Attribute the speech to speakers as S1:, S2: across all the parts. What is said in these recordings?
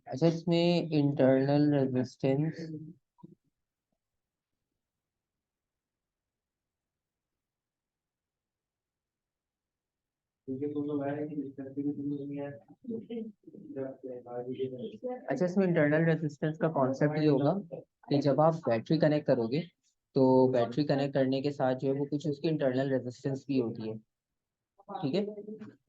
S1: अच्छा, इसमें internal resistance अच्छा, इसमें इंटरनल रेजिस्टेंस का कॉन्सेप्ट ये होगा कि जब आप बैटरी कनेक्ट करोगे तो बैटरी कनेक्ट करने के साथ जो है वो कुछ उसकी इंटरनल रेजिस्टेंस भी होती है। ठीक है,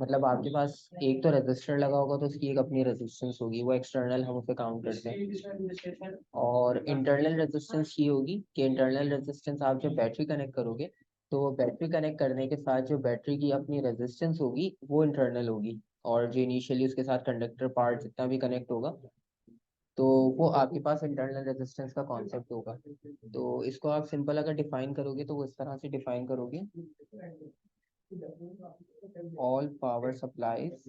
S1: मतलब आपके पास एक तो रेजिस्टर लगा होगा तो उसकी एक अपनी रेजिस्टेंस होगी, वो एक्सटर्नल हम उसे काउंट करते हैं। और इंटरनल रेजिस्टेंस ये होगी कि इंटरनल रेजिस्टेंस आप जब बैटरी कनेक्ट करोगे तो बैटरी कनेक्ट करने के साथ जो बैटरी की अपनी रेजिस्टेंस होगी वो इंटरनल होगी। और जो इनिशियली उसके साथ कंडक्टर पार्ट जितना भी कनेक्ट होगा तो वो आपके पास इंटरनल रेजिस्टेंस का कॉन्सेप्ट होगा। तो इसको आप सिंपल अगर डिफाइन करोगे तो वो इस तरह से डिफाइन करोगे: all power supplies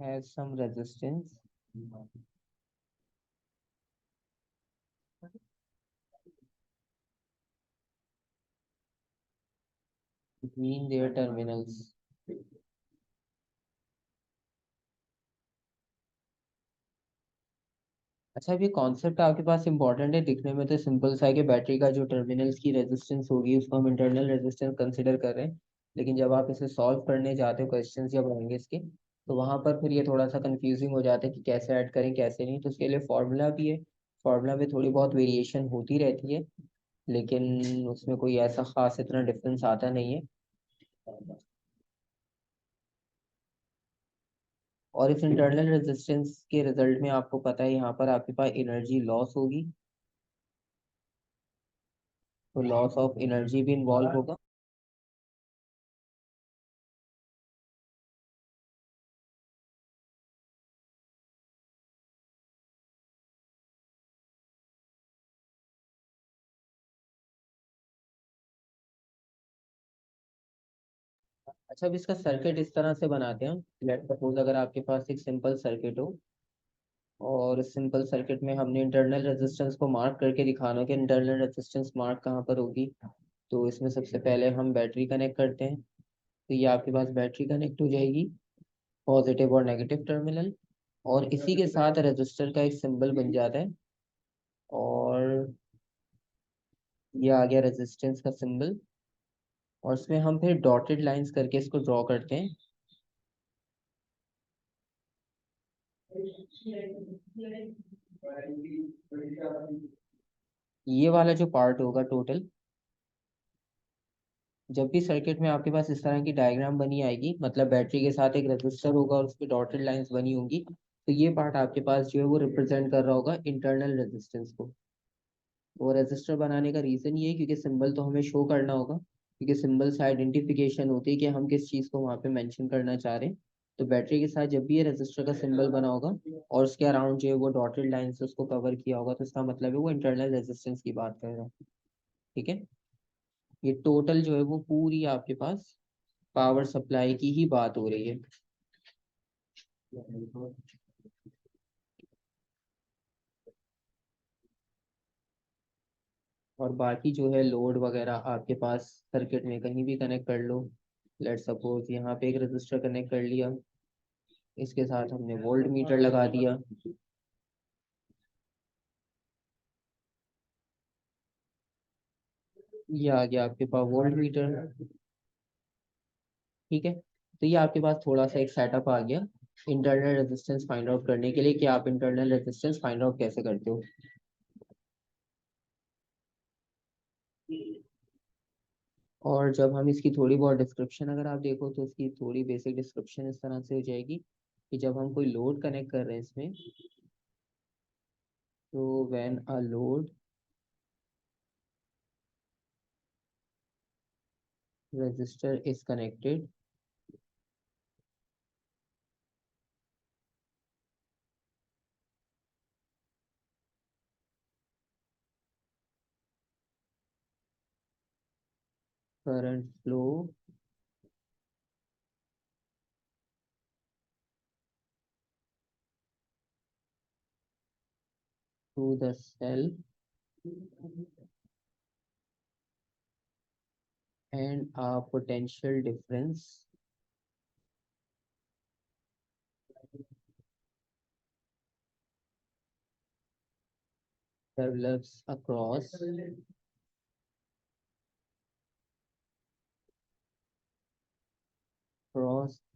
S1: has some resistance between their terminals। अच्छा, अब ये कॉन्सेप्ट आपके पास इंपॉर्टेंट है, दिखने में तो सिंपल सा है कि बैटरी का जो टर्मिनल्स की रेजिस्टेंस होगी उसको हम इंटरनल रेजिस्टेंस कंसिडर कर रहे हैं। लेकिन जब आप इसे सॉल्व करने जाते हो, क्वेश्चन जब आएंगे इसके, तो वहां पर फिर ये थोड़ा सा कंफ्यूजिंग हो जाता है कि कैसे ऐड करें कैसे नहीं। तो उसके लिए फॉर्मूला भी है, फॉर्मूला में थोड़ी बहुत वेरिएशन होती रहती है, लेकिन उसमें कोई ऐसा खास इतना डिफरेंस आता नहीं है। और इस इंटरनल रेजिस्टेंस के रिजल्ट में आपको पता है यहाँ पर आपके पास एनर्जी लॉस होगी, तो लॉस ऑफ एनर्जी भी इन्वॉल्व होगा। अच्छा, अब इसका सर्किट इस तरह से बनाते हैं। लेट सपोज अगर आपके पास एक सिंपल सर्किट हो और इस सिंपल सर्किट में हमने इंटरनल रेजिस्टेंस को मार्क करके दिखाना कि इंटरनल रेजिस्टेंस मार्क कहाँ पर होगी। तो इसमें सबसे पहले हम बैटरी कनेक्ट करते हैं, तो ये आपके पास बैटरी कनेक्ट हो जाएगी, पॉजिटिव और नेगेटिव टर्मिनल। और इसी के साथ रेजिस्टर का एक सिंबल बन जाता है, और ये आ गया रेजिस्टेंस का सिंबल। और इसमें हम फिर डॉटेड लाइंस करके इसको ड्रॉ करते हैं। ये वाला जो पार्ट होगा टोटल, जब भी सर्किट में आपके पास इस तरह की डायग्राम बनी आएगी, मतलब बैटरी के साथ एक रेजिस्टर होगा और उस पर डॉटेड लाइंस बनी होंगी, तो ये पार्ट आपके पास जो है वो रिप्रेजेंट कर रहा होगा इंटरनल रेजिस्टेंस को। वो रेजिस्टर बनाने का रीजन ये है क्योंकि सिंबल तो हमें शो करना होगा, क्योंकि सिंबल से आइडेंटिफिकेशन होती है कि हम किस चीज़ को वहाँ पे मेंशन करना चाह रहे हैं। तो बैटरी के साथ जब भी ये रेजिस्टर का सिंबल बना होगा और उसके अराउंड जो है वो डॉटेड लाइन से उसको कवर किया होगा, तो इसका मतलब है वो इंटरनल रेजिस्टेंस की बात कर रहा है। ठीक है, ये टोटल जो है वो पूरी आपके पास पावर सप्लाई की ही बात हो रही है। और बाकी जो है लोड वगैरह आपके पास सर्किट में कहीं भी कनेक्ट कर लो। लेट सपोज यहाँ पे एक रजिस्टर कनेक्ट कर लिया, इसके साथ हमने वोल्ट मीटर लगा दिया। ये आ गया आपके पास वोल्ट मीटर। ठीक है, तो ये आपके पास थोड़ा सा एक सेटअप आ गया इंटरनल रेजिस्टेंस फाइंड आउट करने के लिए कि आप इंटरनल रेजिस्टेंस फाइंड आउट कैसे करते हो। और जब हम इसकी थोड़ी बहुत डिस्क्रिप्शन अगर आप देखो तो इसकी थोड़ी बेसिक डिस्क्रिप्शन इस तरह से हो जाएगी कि जब हम कोई लोड कनेक्ट कर रहे हैं इसमें, तो when a load resistor is connected, current flow through the cell and a potential difference develops across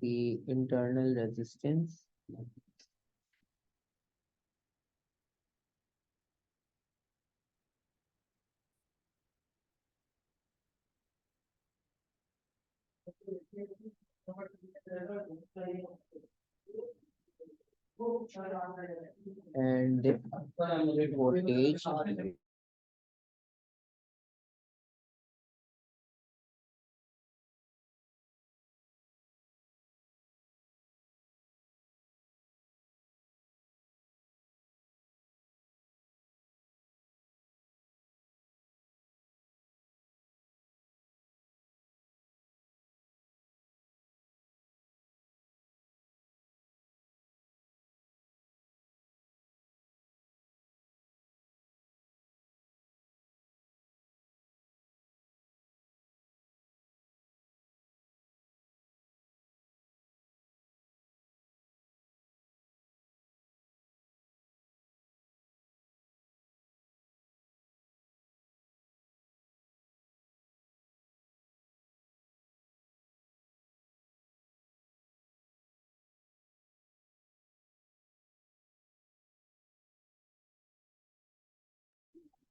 S1: the internal resistance and the voltage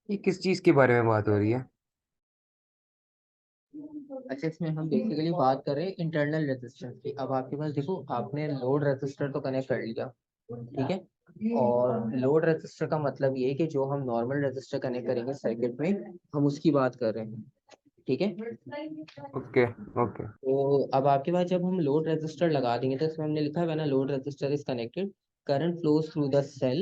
S2: ये किस चीज के बारे में बात हो रही है?
S1: अच्छा, इसमें हम बेसिकली बात कर रहे हैं इंटरनल रेजिस्टेंस की। अब आपके पास देखो, आपने लोड रेजिस्टर तो कनेक्ट कर लिया, ठीक है। और लोड रेजिस्टर का मतलब ये है कि जो हम नॉर्मल रेजिस्टर कनेक्ट करेंगे सर्किट में, हम उसकी बात कर रहे हैं, ठीक है।
S2: ओके। ओके।
S1: तो अब आपके पास जब हम लोड रेजिस्टर लगा देंगे तो इसमें हमने लिखा है ना, load resistor is connected, current flows through the cell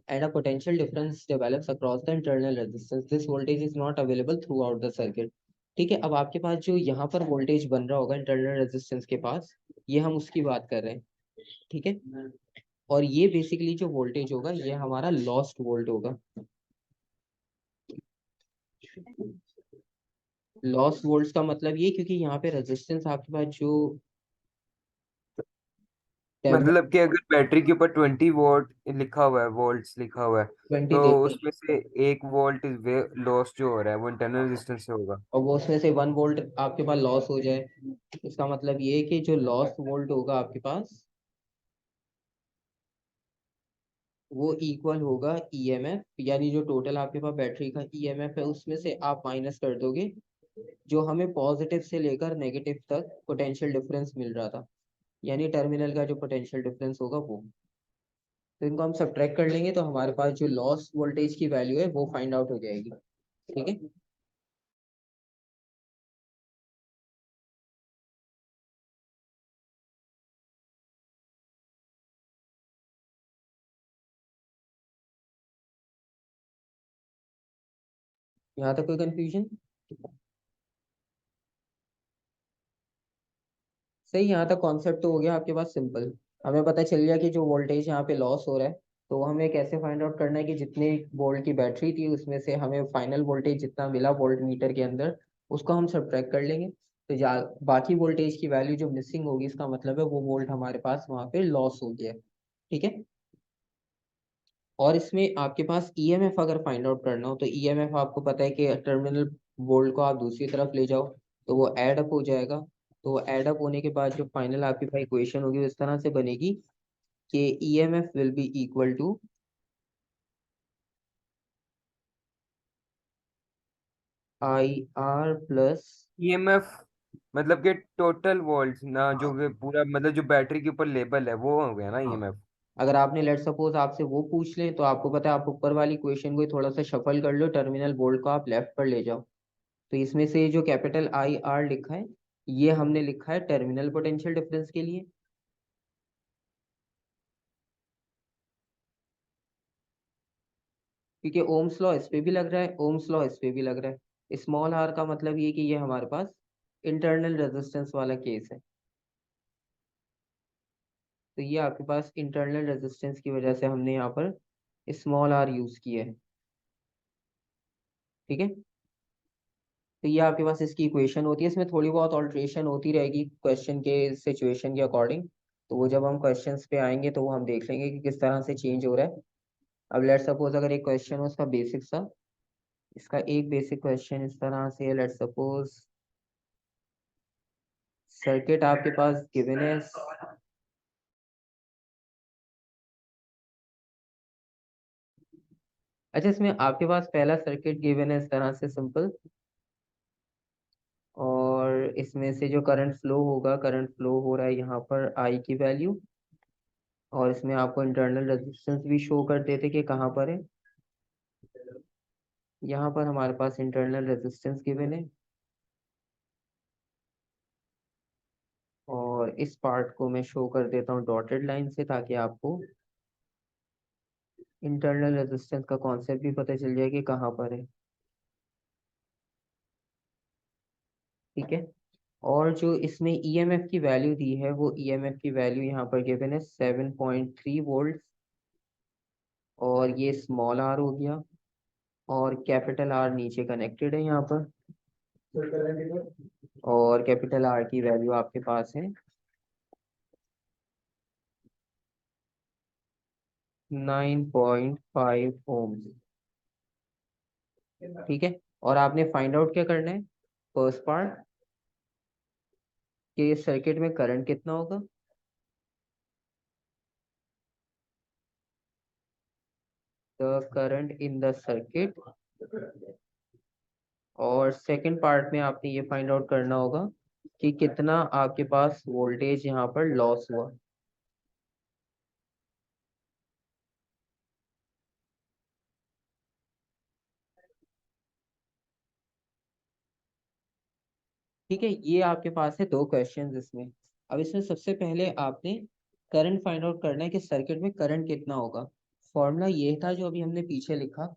S1: and a potential difference develops across the internal resistance. This voltage is not available throughout the circuit. ठीक है। अब आपके पास जो यहाँ पर वोल्टेज बन रहा होगा इंटरनल रेजिस्टेंस के पास, ये हम उसकी बात कर रहे हैं, ठीक है। और ये बेसिकली जो वोल्टेज होगा ये हमारा लॉस्ट वोल्ट होगा। लॉस्ट वोल्ट्स का मतलब ये, क्योंकि यहाँ पे रेजिस्टेंस आपके पास जो डेवलप
S2: मतलब कि अगर बैटरी के ऊपर 20 वोल्ट लिखा हुआ है, वोल्ट्स लिखा हुआ है,
S1: 20
S2: तो
S1: देते हैं,
S2: उसमें से 1 वोल्ट लॉस जो हो रहा है वो इंटरनल रेजिस्टेंस से होगा।
S1: और वो उसमें से 1 वोल्ट आपके पास लॉस हो जाए, इसका मतलब ये है कि जो लॉस्ट वोल्ट होगा आपके पास वो इक्वल होगा ईएमएफ, यानी जो टोटल आपके पास बैटरी का ईएमएफ है उसमें से आप माइनस कर दोगे जो हमें पॉजिटिव से लेकर नेगेटिव तक पोटेंशियल डिफरेंस मिल रहा था, यानी टर्मिनल का जो पोटेंशियल डिफरेंस होगा वो। तो इनको हम सब्ट्रैक्ट कर लेंगे तो हमारे पास जो लॉस वोल्टेज की वैल्यू है वो फाइंड आउट हो जाएगी, ठीक है। यहाँ तक कोई कंफ्यूजन? सही, यहाँ तक कॉन्सेप्ट तो हो गया आपके पास सिंपल। हमें पता चल गया कि जो वोल्टेज यहाँ पे लॉस हो रहा है, तो हमें कैसे फाइंड आउट करना है कि जितने वोल्ट की बैटरी थी उसमें से हमें फाइनल वोल्टेज जितना मिला वोल्ट मीटर के अंदर, उसको हम सब्ट्रैक्ट कर लेंगे। तो बाकी वोल्टेज की वैल्यू जो मिसिंग होगी, इसका मतलब है वो वोल्ट हमारे पास वहाँ पे लॉस हो गया है, ठीक है। और इसमें आपके पास ईएमएफ अगर फाइंड आउट करना हो तो ईएमएफ आपको पता है कि टर्मिनल वोल्ट को आप दूसरी तरफ ले जाओ तो वो एड अप हो जाएगा। तो वो एड अप होने के बाद जो फाइनल आपकी पास इक्वेशन होगी वो इस तरह से बनेगी कि EMF will be equal to I R plus.
S2: EMF मतलब कि टोटल वोल्ट ना, जो कि पूरा मतलब जो बैटरी के ऊपर लेबल है वो हो गया ना
S1: हाँ,
S2: ईएमएफ।
S1: अगर आपने लेट सपोज आपसे वो पूछ ले तो आपको पता है आप ऊपर वाली इक्वेशन को थोड़ा सा शफल कर लो, टर्मिनल वोल्ट को आप लेफ्ट पर ले जाओ। तो इसमें से जो कैपिटल आई आर लिखा है ये हमने लिखा है टर्मिनल पोटेंशियल डिफरेंस के लिए, क्योंकि ओम्स लॉ इस पे भी लग रहा है, ओम्स लॉ इस पे भी लग रहा है। स्मॉल आर का मतलब ये कि ये हमारे पास इंटरनल रेजिस्टेंस वाला केस है। तो ये आपके पास इंटरनल रेजिस्टेंस की वजह से हमने यहाँ पर स्मॉल आर यूज की है। ठीक है, तो ये आपके पास इसकी इक्वेशन होती है। इसमें थोड़ी बहुत ऑल्ट्रेशन होती रहेगी क्वेश्चन के सिचुएशन के अकॉर्डिंग, तो वो जब हम क्वेश्चंस पे आएंगे तो वो हम देख लेंगे कि किस तरह से चेंज हो रहा है। अब लेट सपोज अगर एक क्वेश्चन हो उसका बेसिक सा, इसका एक बेसिक क्वेश्चन इस तरह से, लेट सपोज सर्किट आपके पास गिवन है। अच्छा, इसमें आपके पास पहला सर्किट गिवन है इस तरह से सिंपल, और इसमें से जो करंट फ्लो होगा, करंट फ्लो हो रहा है यहाँ पर आई की वैल्यू, और इसमें आपको इंटरनल रेजिस्टेंस भी शो कर देते कि कहाँ पर है। यहाँ पर हमारे पास इंटरनल रेजिस्टेंस गिवन है, और इस पार्ट को मैं शो कर देता हूँ डॉटेड लाइन से, ताकि आपको इंटरनल रेजिस्टेंस का कॉन्सेप्ट भी पता चल जाए कि कहाँ पर है। ठीक है, और जो इसमें ईएमएफ की वैल्यू दी है, वो ईएमएफ की वैल्यू यहाँ पर गिवन है 7.3 वोल्ट, और ये स्मॉल आर हो गया, और कैपिटल आर नीचे कनेक्टेड है यहाँ पर, और कैपिटल आर की वैल्यू आपके पास है 9.5 ओम। ठीक है, और आपने फाइंड आउट क्या करना है, फर्स्ट पार्ट, कि इस सर्किट में करंट कितना होगा। The current in the circuit, और सेकंड पार्ट में आपने ये फाइंड आउट करना होगा कि कितना आपके पास वोल्टेज यहाँ पर लॉस हुआ। ठीक है, ये आपके पास है दो क्वेश्चंस इसमें। अब इसमें सबसे पहले आपने करंट फाइंड आउट करना है कि सर्किट में करंट कितना होगा। फॉर्मूला ये था जो अभी हमने पीछे लिखा,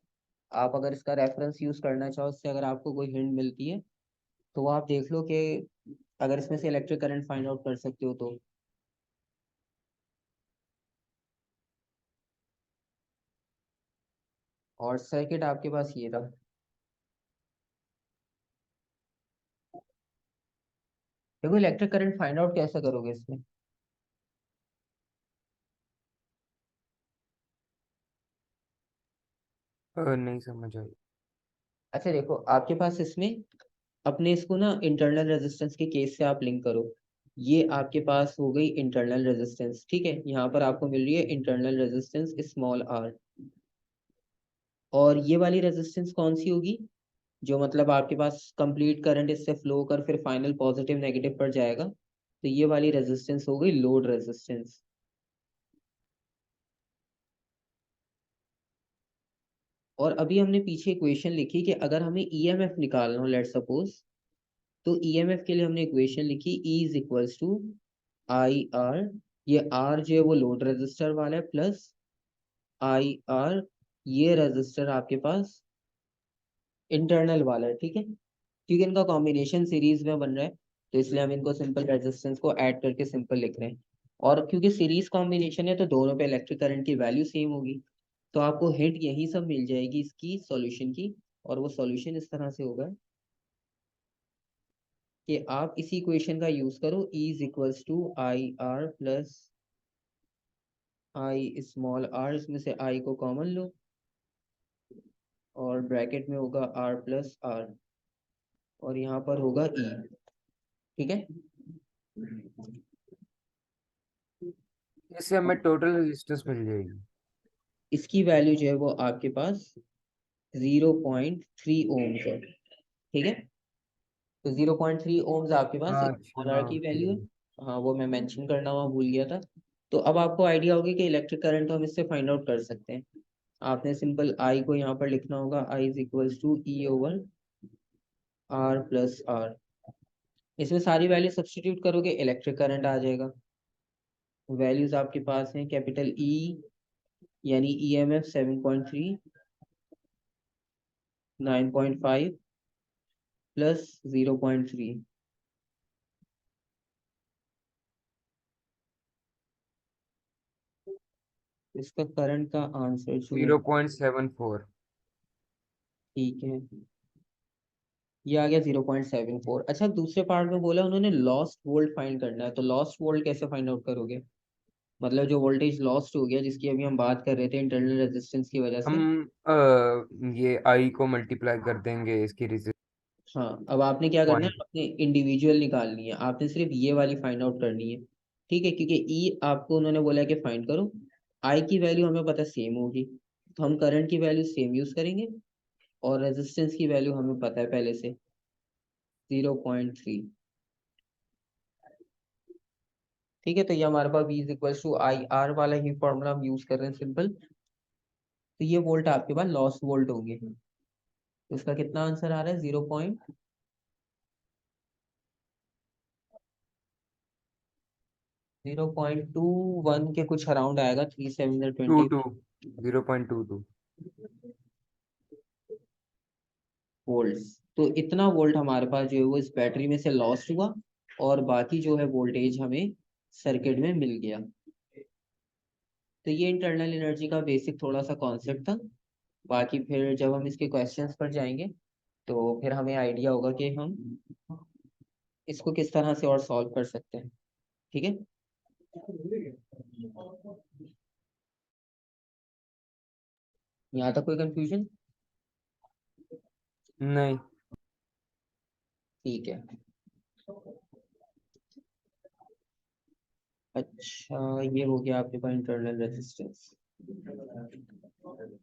S1: आप अगर इसका रेफरेंस यूज करना चाहो, उससे अगर आपको कोई हिंट मिलती है तो वो आप देख लो कि अगर इसमें से इलेक्ट्रिक करंट फाइंड आउट कर सकते हो तो। और सर्किट आपके पास ये था। देखो, इलेक्ट्रिक करंट फाइंड आउट कैसे करोगे इसमें।
S2: नहीं समझ आई।
S1: अच्छा देखो, आपके पास इसमें अपने इसको ना इंटरनल रेजिस्टेंस के केस से आप लिंक करो। ये आपके पास हो गई इंटरनल रेजिस्टेंस, ठीक है, यहाँ पर आपको मिल रही है इंटरनल रेजिस्टेंस स्मॉल आर। और ये वाली रेजिस्टेंस कौन सी होगी, जो मतलब आपके पास कंप्लीट करंट इससे फ्लो कर फिर फाइनल पॉजिटिव नेगेटिव पर जाएगा, तो ये वाली रेजिस्टेंस हो गई लोड रेजिस्टेंस। और अभी हमने पीछे इक्वेशन लिखी कि अगर हमें ईएमएफ निकालना हो, लेट सपोज, तो ईएमएफ के लिए हमने इक्वेशन लिखी E is equals to I R, ये आर जो है वो लोड रेजिस्टर वाला है, प्लस आई आर ये रेजिस्टर आपके पास इंटरनल वाला है। ठीक है, क्योंकि इनका कॉम्बिनेशन सीरीज में बन रहा है, तो इसलिए हम इनको सिंपल रेजिस्टेंस को ऐड करके सिंपल लिख रहे हैं। और क्योंकि सीरीज कॉम्बिनेशन है तो दोनों पे इलेक्ट्रिक करंट की वैल्यू सेम होगी, तो आपको हिंट यही सब मिल जाएगी इसकी सॉल्यूशन की। और वो सॉल्यूशन इस तरह से होगा कि आप इसी इक्वेशन का यूज करो, E is equals to I R plus I small R, इसमें से आई को कॉमन लो, और ब्रैकेट में होगा आर प्लस आर, और यहाँ पर होगा E। ठीक है,
S2: इससे हमें टोटल रेजिस्टेंस मिल जाएगी।
S1: इसकी वैल्यू जो है वो आपके पास 0.3 ओम्स है। ठीक है, तो 0.3 ओम्स आपके पास स्मॉल
S2: अच्छा
S1: आर की
S2: ओके।
S1: वैल्यू है। हाँ, वो मैं मेंशन करना वहाँ भूल गया था। तो अब आपको आइडिया होगी कि इलेक्ट्रिक करंट हम इससे फाइंड आउट कर सकते हैं। आपने सिंपल आई को यहाँ पर लिखना होगा, I is equals to E over R plus R. इसमें सारी वैल्यू सब्स्टिट्यूट करोगे, इलेक्ट्रिक करंट आ जाएगा। वैल्यूज आपके पास हैं कैपिटल ई यानी ईएमएफ 7.3, 9.5 प्लस 0.3। इसका करंट का आंसर जो है,
S2: 0.74।
S1: ठीक है, ये आ गया 0.74। अच्छा, दूसरे पार्ट में बोला उन्होंने लॉस्ट वोल्ट फाइंड करना है, तो लॉस्ट वोल्ट कैसे फाइंड आउट करोगे? मतलब जो वोल्टेज लॉस्ट हो गया जिसकी अभी हम बात कर रहे थे इंटरनल रेजिस्टेंस की वजह
S2: हम
S1: से।
S2: ये आई को मल्टीप्लाई कर देंगे इसकी रेजिस्टेंस
S1: हाँ, अब आपने क्या करना है,
S2: पॉइंट।
S1: अपने इंडिविजुअल निकालनी है, आपने सिर्फ ये वाली फाइंड आउट करनी है। ठीक है, क्योंकि ई आपको उन्होंने बोला है कि फाइंड करो। आई की वैल्यू हमें पता सेम होगी, तो हम करंट की वैल्यू सेम यूज करेंगे, और रेजिस्टेंस की वैल्यू हमें पता है पहले से, 0.3। ठीक है, तो ये हमारे पास V is equal to I R वाला ही फॉर्मूला हम यूज कर रहे हैं सिंपल। तो ये वोल्ट आपके पास लॉस वोल्ट होंगे, तो इसका कितना आंसर आ रहा है? 0.01 के कुछ अराउंड आएगा, three seven
S2: two
S1: twenty
S2: two 0.22।
S1: Volts. तो इतना वोल्ट हमारे पास जो है वो इस बैटरी में से लॉस्ट हुआ, और बाकी जो है वोल्टेज हमें सर्किट में मिल गया। तो ये इंटरनल एनर्जी का बेसिक थोड़ा सा कॉन्सेप्ट था। बाकी फिर जब हम इसके क्वेश्चंस पर जाएंगे तो फिर हमें आइडिया होगा कि हम इसको किस तरह से और सॉल्व कर सकते हैं। ठीक है। यहाँ तक कोई कंफ्यूजन?
S2: नहीं।
S1: ठीक है। अच्छा, ये हो गया आपके पास इंटरनल रेजिस्टेंस।